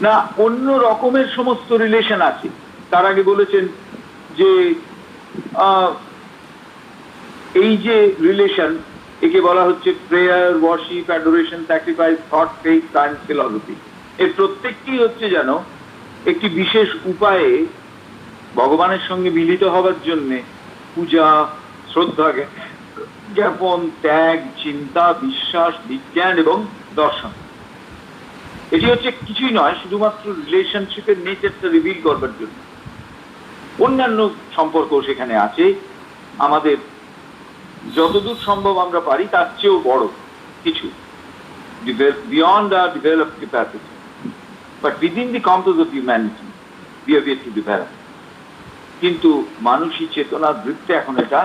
না, অন্য রকমের সমস্ত রিলেশন আছে। তার আগে বলেছেন যে এই যে রিলেশন, একে বলা হচ্ছে prayer, worship, adoration, sacrifice, thought, faith, science, philosophy. এর প্রত্যেকটি হচ্ছে যেন একটি বিশেষ উপায়ে ভগবানের সঙ্গে মিলিত হবার জন্য পূজা, শ্রদ্ধা জ্ঞাপন, ত্যাগ, চিন্তা, বিশ্বাস, বিজ্ঞান এবং দর্শন। এটি হচ্ছে কিছুই নয়, শুধুমাত্র রিলেশনশিপের নেচারটা রিভিল করবার জন্য। অন্যান্য সম্পর্ক সেখানে আছে, আমাদের যতদূর সম্ভব আমরা পারি তার চেয়েও বড় কিছু। beyond our developed capacity. But within the compass of humanity, we have yet to develop. কিন্তু মানুষই চেতনার বৃত্তে এখন এটা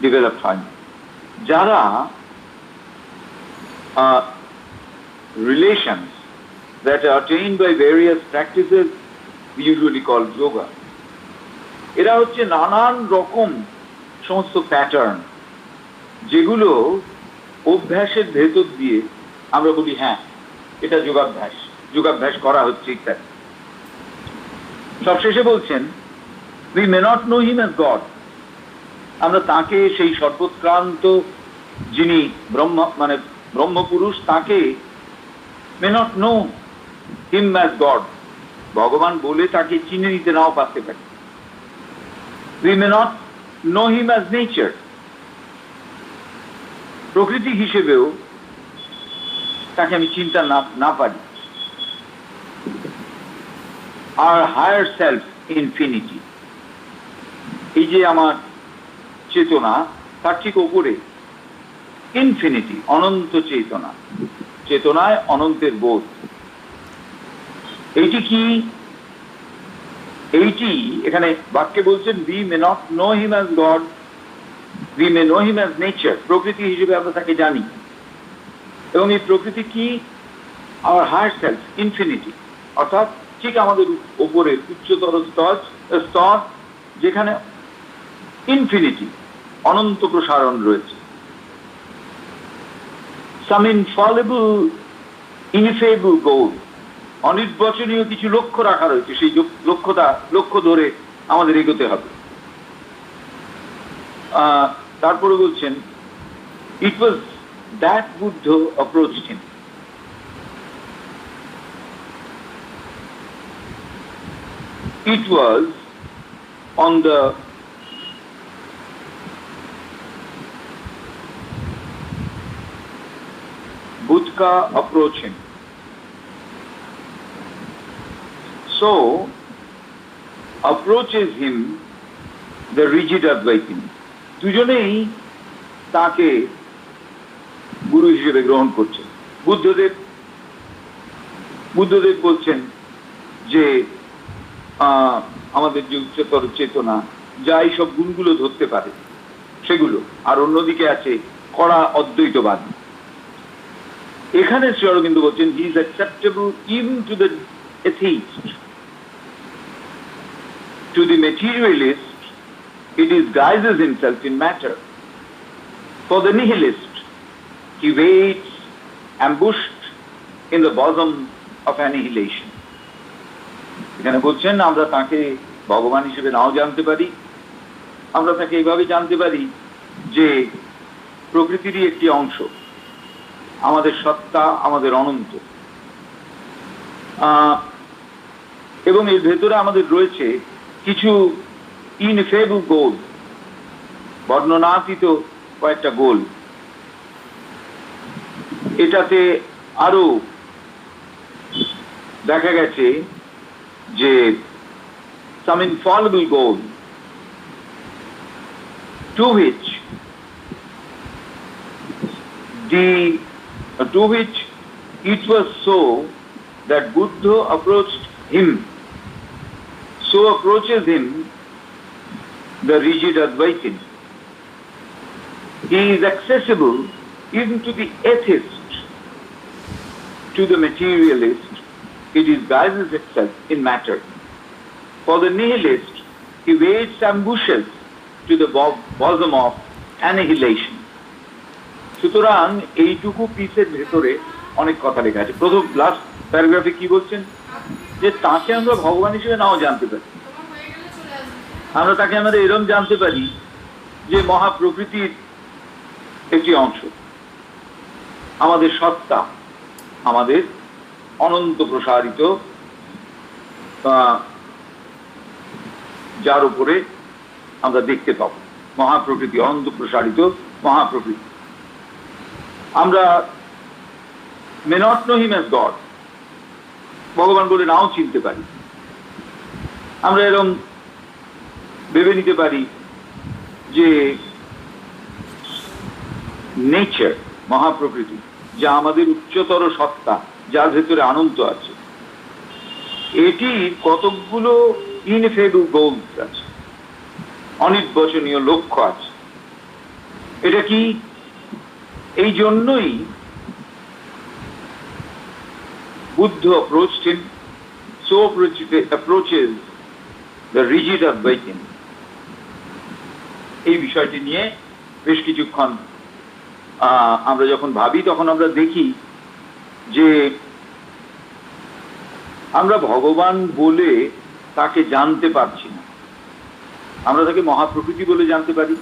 ডেভেলপ হয়নি। যারা relations that are attained by various practices we usually call yoga, এরা হচ্ছে নানান রকম সমস্ত প্যাটার্ন, যেগুলো অভ্যাসের ভেতর দিয়ে আমরা বলি হ্যাঁ এটা যোগাভ্যাস, যোগাভ্যাস করা হচ্ছে ইত্যাদি। সবশেষে বলছেন we may not know him as God, আমরা তাকে সেই সর্বোৎক্রান্ত যিনি ব্রহ্ম মানে ব্রহ্মপুরুষ, তাকে may not know him as God, ভগবান বলে তাকে চিনে নিতে নাও পারতে পারি। we may not know him as nature, প্রকৃতি হিসেবেও তাকে আমি চিন্তা না পারি। our higher self infinity, এই যে আমার চেতনা তার ঠিক ওপরে ইনফিনিটি, অনন্ত চেতনা, চেতনায় অনন্তের বোধ। এইটি কি? এইটি এখানে বাক্যে বলছেন we may not know him as God, we may know him as nature, প্রকৃতি হিসেবে আমরা তাকে জানি। এবং এই প্রকৃতি কি? our higher self infinity, অর্থাৎ ঠিক আমাদের উপরে উচ্চতর স্তর, যেখানে ইনফিনিটি, অনন্ত প্রসারণ রয়েছে। some infallible ineffable goal, অনির্বচনীয় কিছু লক্ষ্য রাখা রয়েছে, সেই লক্ষ্য ধরে আমাদের এগোতে হবে। তারপরে বলছেন it was that Buddha approached him, it was on the Buddha approach him. So approaches him the rigid Advaitin, দুজনেই তাকে গুরু হিসেবে গ্রহণ করছেন। বুদ্ধদেব বলছেন যে আমাদের যে উচ্চতর চেতনা যা এই সব গুণগুলো ধরতে পারে সেগুলো, আর অন্যদিকে আছে কড়া অদ্বৈতবাদ। এখানে শ্রী অরবিন্দ বলছেন he is acceptable even to the atheist, to the materialist he disguises himself in matter, for the nihilist he waits ambushed in the bosom of annihilation. এখানে বলছেন আমরা তাকে ভগবান হিসেবে নাও জানতে পারি, আমরা তাকে এইভাবে জানতে পারি যে প্রকৃতিরই একটি অংশ, আমাদের সত্তা, আমাদের অনন্ত, এবং এর ভেতরে আমাদের রয়েছে কিছু ইনএফেবল গোল, বর্ণনাতীত কয়েকটা গোল। এটাতে আরো দেখা গেছে যে some infallible goal to which it was so that Buddha approached him, so approaches him the rigid Advaitin. He is accessible even to the atheist, to the materialist it disguises itself in matter, for the nihilist he waits ambushes to the bosom of annihilation. সুতরাং এইটুকু পিসের ভেতরে অনেক কথা লেখা আছে। প্রথম last প্যারাগ্রাফে কি বলছেন যে তাকে আমরা ভগবান হিসেবে নাও জানতে পারি, আমরা তাকে আমাদের এরম জানতে পারি যে মহাপ্রকৃতির একটি অংশ, আমাদের সত্তা, আমাদের অনন্ত প্রসারিত, যার উপরে আমরা দেখতে পাবো মহাপ্রকৃতি, অনন্ত প্রসারিত মহাপ্রকৃতি। আমরা may not know him as God, ভগবান বলে নাও চিনতে পারি। আমরা এরকম ভেবে নিতে পারি যে নেচার, মহাপ্রকৃতি, যা আমাদের উচ্চতর সত্তা, যার ভেতরে আনন্দ আছে, এটির কতকগুলো ইনএফেবল গোলস আছে, অনির্বচনীয় লক্ষ্য আছে। এটা কি? এই জন্যই Buddha approached him, so approaches the rigid Advaitin। এই বিষয়টি নিয়ে বেশ কিছুক্ষণ আমরা যখন ভাবি তখন আমরা দেখি যে আমরা ভগবান বলে তাকে জানতে পারছি না। আমরা তাকে মহাপ্রকৃতি বলে জানতে পারি,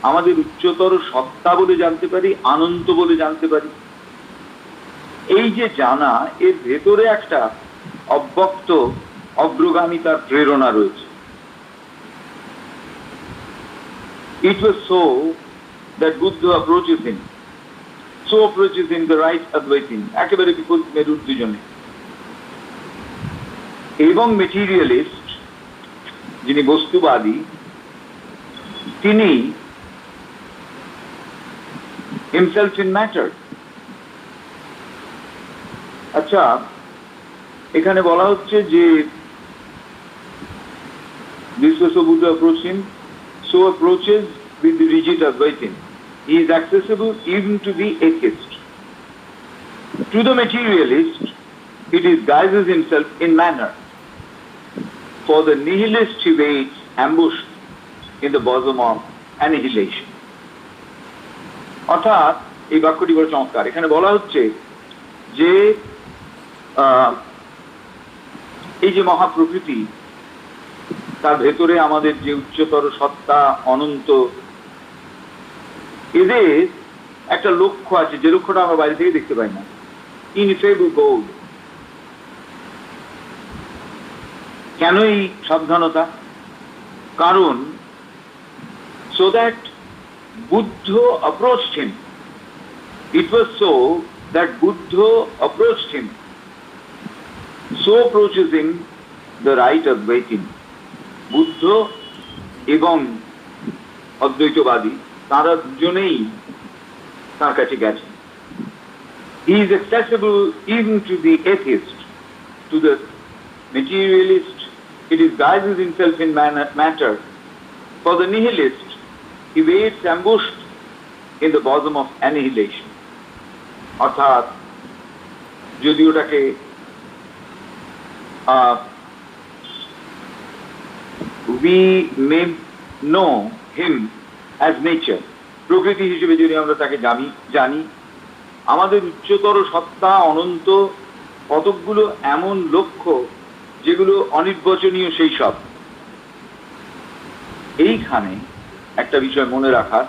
আমাদের উচ্চতর সত্তা বলে জানতে পারি, আনন্দ বলে জানতে পারি। এই যে জানা, এর ভেতরে একটা অব্যক্ত অগ্রগামিতার প্রেরণা রয়েছে। It was so that Buddha approaches him, the right Advaitin, একেবারে বিপরীত মেরুর দুজনে। এবং মেটেরিয়ালিস্ট, যিনি বস্তুবাদী, তিনি himself in matter। আচ্ছা, এখানে বলা হচ্ছে যে this was so Buddha approached him, so approaches with the rigid Advaitin. He is accessible even to the atheist. To the materialist, he disguises himself in manner. For the nihilist, he waits ambushed in the bosom of annihilation. অর্থাৎ এই বাক্যটি বড় চমৎকার। এখানে বলা হচ্ছে যে এই যে মহাপ্রকৃতি, তার ভেতরে আমাদের যে উচ্চতর সত্তা, অনন্ত, এদের একটা লক্ষ্য আছে, যে লক্ষ্যটা আমরা বাইরে থেকে দেখতে পাই না। ইনএফেবল গোল। কেন এই সাবধানতা? কারণ so that Buddha approached him. It was so that Buddha approached him. So approaches him the right Advaitin. Buddha এবং অদ্বৈতবাদী তারা দুজনেই তার কাছে গেছে। He is accessible even to the atheist, to the materialist. He disguises himself in matter. For the nihilist, he waits ambushed in the bosom of annihilation. অর্থাৎ যদি ওটাকে we may know him as nature, প্রকৃতি হিসেবে যদি আমরা তাকে জানি, আমাদের উচ্চতর সত্তা, অনন্ত, কতকগুলো এমন লক্ষ্য যেগুলো অনির্বচনীয়, সেই সব। এইখানে একটা বিষয় মনে রাখার,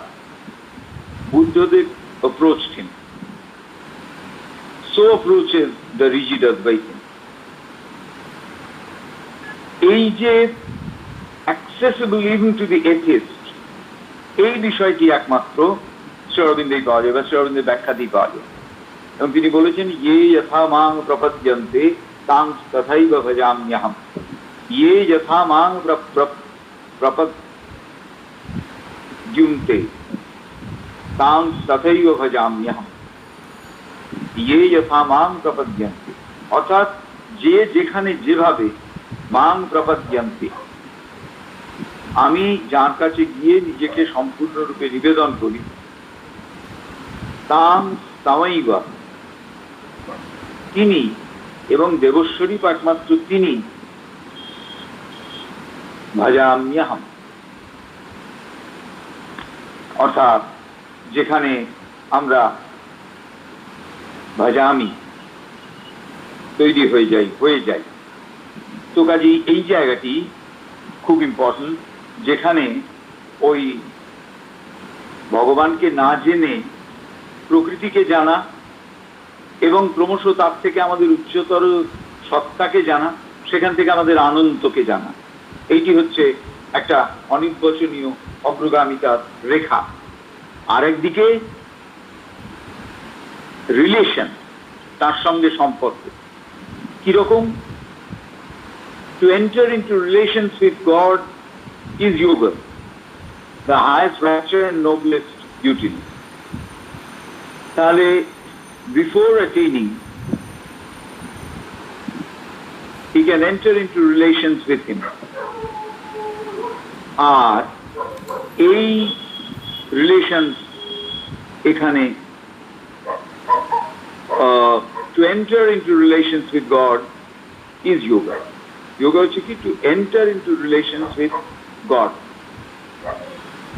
Buddhadeb approached him, so approaches the rigid Advaitin। এই যে accessible even to the atheist, এই বিষয়টি একমাত্র শ্রী অরবিন্দেই পাওয়া যায় বা শ্রী অরবিন্দের ব্যাখ্যাতেই পাওয়া যায়। এবং তিনি বলেছেন, ইয়ে যথা মাং প্রপদ্যন্তে তাং তথৈব ভজাম্যহম। ইয়ে যথা মাং প্রপদ্যন্তে তাং তথৈব ভজাম্যহম। ইয়ে যথা মাং প্রপদ্যন্তে, অর্থাৎ যে যেখানে যেভাবে, মাং প্রপদ্যন্তে, আমি যার কাছে গিয়ে নিজেকে সম্পূর্ণরূপে নিবেদন করি, তাং তামাইব, তিনি, এবং দেবস্বরূপ একমাত্র তিনি, ভজাম্যহম। অর্থাৎ যেখানে আমরা ভজামি তৈরি হয়ে যাই। তো কাজেই এই জায়গাটি খুব ইম্পর্টেন্ট, যেখানে ওই ভগবানকে না জেনে প্রকৃতিকে জানা এবং ক্রমশ তার থেকে আমাদের উচ্চতর সত্তাকে জানা, সেখান থেকে আমাদের আনন্দকে জানা, এইটি হচ্ছে একটা অনির্বচনীয় অগ্রগামিতার রেখা। আরেকদিকে রিলেশন, তার সঙ্গে সম্পর্ক কিরকম? To enter into relations with God is yoga, the highest rapture and noblest duty. তাহলে before attaining, he can enter into relations with him. আর এই রিলেশনস এখানে to enter into relations with God is yoga. Yoga হচ্ছে কি? To enter into relations with God.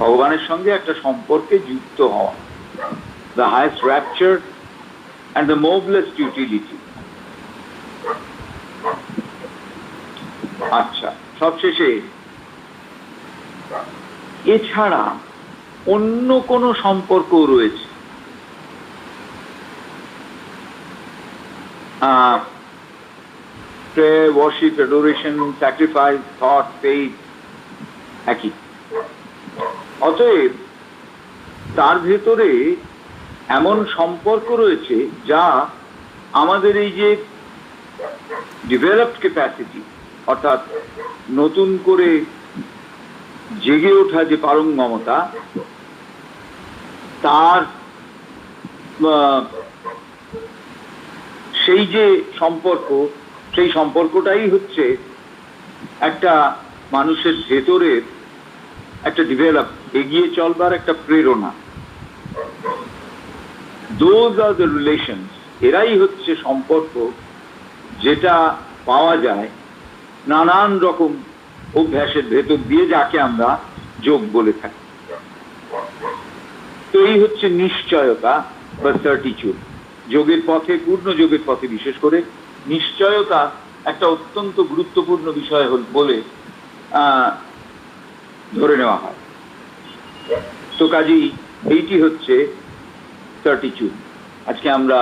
ভগবানের সঙ্গে একটা সম্পর্কে যুক্ত হওয়া, the highest rapture and the noblest utility. আচ্ছা, সবশেষে এছাড়া অন্য কোন সম্পর্ক রয়েছে? Prayer, worship, adoration, sacrifice, thought, faith, একই। অতএব তার ভেতরে এমন সম্পর্ক রয়েছে যা আমাদের এই যে ডেভেলপড ক্যাপাসিটি, অর্থাৎ নতুন করে জেগে ওঠা যে পারঙ্গমতা, তার সেই যে সম্পর্ক, সেই সম্পর্কটাই হচ্ছে একটা মানুষের ভেতরের একটা ডেভেলপ, এগিয়ে চলবার একটা প্রেরণা। Those are the relations, এরাই হচ্ছে সম্পর্ক যেটা পাওয়া যায় নানান রকম অভ্যাসের ভেতর দিয়ে, যাকে আমরা যোগ বলে থাকি। তো এই হচ্ছে নিশ্চয়তা বা সার্টিটিউড। যোগের পথে, পূর্ণ যোগের পথে বিশেষ করে নিশ্চয়তা একটা অত্যন্ত গুরুত্বপূর্ণ বিষয় বলে ধরে নেওয়া হয়। তো কাজেই এইটি হচ্ছে সার্টিটিউড। আজকে আমরা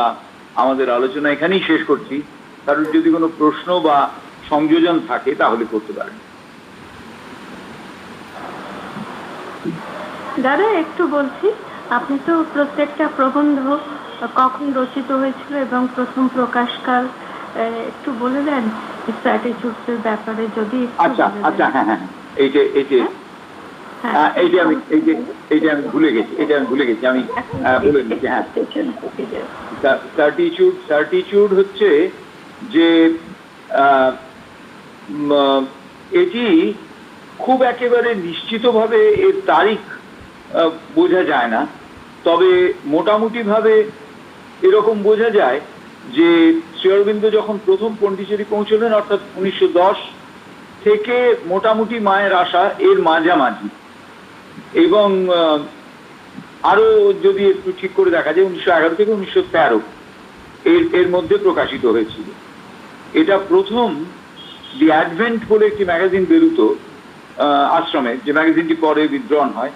আমাদের আলোচনা এখানেই শেষ করছি। কারণ যদি কোনো প্রশ্ন বা সংযোজন থাকে তাহলে করতে পারেন। দাদা একটু বলছি, আপনি তো প্রত্যেকটা প্রবন্ধ কখন রচিত হয়েছিল এবং প্রথম প্রকাশকাল একটু বলে দেন স্ট্র্যাটেজির ব্যাপারে যদি। আচ্ছা আচ্ছা, হ্যাঁ হ্যাঁ, এইটা আমি ভুলে গেছি, আমি বলে দিচ্ছি। হ্যাঁ, সার্টিটিউড হচ্ছে যে এটি খুব একেবারে নিশ্চিতভাবে এর তারিখ বোঝা যায় না, তবে মোটামুটি ভাবে এরকম বোঝা যায় যে শ্রী অরবিন্দ যখন প্রথম পন্ডিচেরি পৌঁছলেন, অর্থাৎ 1910 থেকে মোটামুটি মায়ের আশা এর মাঝামাঝি, এবং আরো যদি একটু ঠিক করে দেখা যায় 1911 থেকে 1913 এর মধ্যে প্রকাশিত হয়েছিল। এটা প্রথম দি অ্যাডভেন্ট বলে একটি ম্যাগাজিন বেরুতো আশ্রমে, যে ম্যাগাজিনটি পরে বিদ্রোহণ হয়।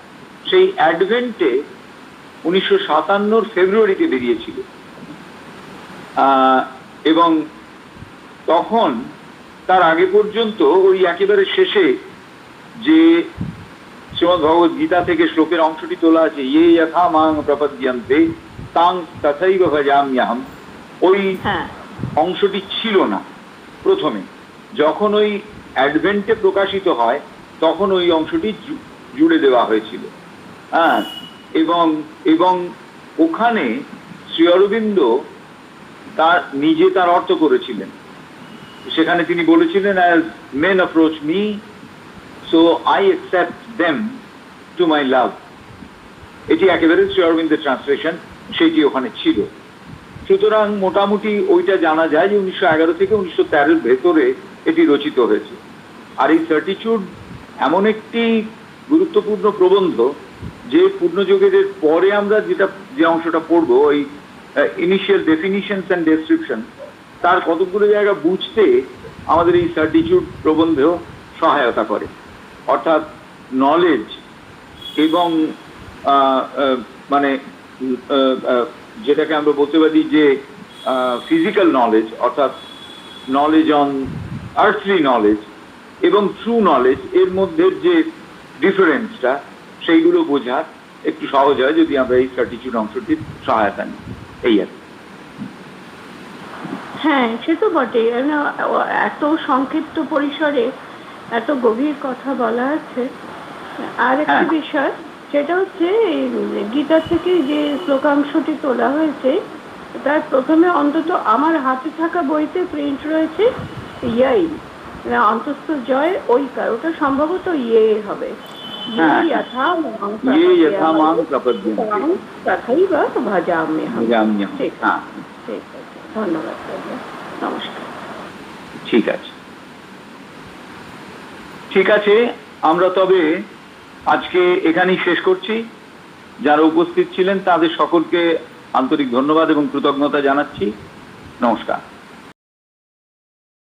সেই অ্যাডভেন্টে 1957 ফেব্রুয়ারিতে বেরিয়েছিল, এবং তখন তার আগে পর্যন্ত ওই একেবারে শেষে যে শ্রীমদ্ ভগবদ গীতা থেকে শ্লোকের অংশটি তোলা আছে, ইয়ে যথা মাং প্রপদ্যন্তে তাং তথৈব ভজাম্যহম, ওই অংশটি ছিল না প্রথমে। যখন ওই অ্যাডভেন্টে প্রকাশিত হয় তখন ওই অংশটি জুড়ে দেওয়া হয়েছিল। হ্যাঁ, এবং ওখানে শ্রী অরবিন্দ তার অর্থ করেছিলেন। সেখানে তিনি বলেছিলেন, as men approach me, so I accept them to my love। এটি একেবারে শ্রী অরবিন্দের ট্রান্সলেশন, সেটি ওখানে ছিল। সুতরাং মোটামুটি ওইটা জানা যায় যে 1911 থেকে 1913 ভেতরে এটি রচিত হয়েছে। আর এই সার্টিটিউড এমন একটি গুরুত্বপূর্ণ প্রবন্ধ যে পূর্ণযোগের পরে আমরা যে অংশটা পড়বো, ওই ইনিশিয়াল ডেফিনিশনস অ্যান্ড ডেসক্রিপশন, তার কতগুলো জায়গা বুঝতে আমাদের এই সার্টিটিউড প্রবন্ধেও সহায়তা করে। অর্থাৎ নলেজ এবং মানে যেটাকে আমরা বলতে পারি যে ফিজিক্যাল নলেজ, অর্থাৎ নলেজ অন আর্থলি নলেজ এবং ট্রু নলেজ, এর মধ্যে যে ডিফারেন্সটা, সেইগুলো বোঝার একটু সহজ হয় যদি আমরা এই সার্টিটিউড অংশটির সহায়তা নিই। এই আর হ্যাঁ, সে তো বটে। এত সংক্ষিপ্ত পরিসরে এত গভীর কথা বলা আছে। আর একটি বিষয়, সেটা হচ্ছে গীতা থেকে যে শ্লোকাংশটি তোলা হয়েছে, তার প্রথমে অন্তত আমার হাতে থাকা বইতে প্রিন্ট রয়েছে ইয়াই, অন্তস্থ জয় ওইকার, ওটা সম্ভবত ইয়ে হবে, হ্যাঁ, ये यथा मां प्रपद्यन्ते তথাইব ভজাম্যহম। ভজাম্যহম। ঠিক হ্যাঁ, আছে, ঠিক আছে, ধন্যবাদ দাদা, নমস্কার। ঠিক আছে, ঠিক আছে। আমরা তবে আজকে এখানেই শেষ করছি। যারা উপস্থিত ছিলেন তাদের সকলকে আন্তরিক ধন্যবাদ এবং কৃতজ্ঞতা জানাচ্ছি। নমস্কার।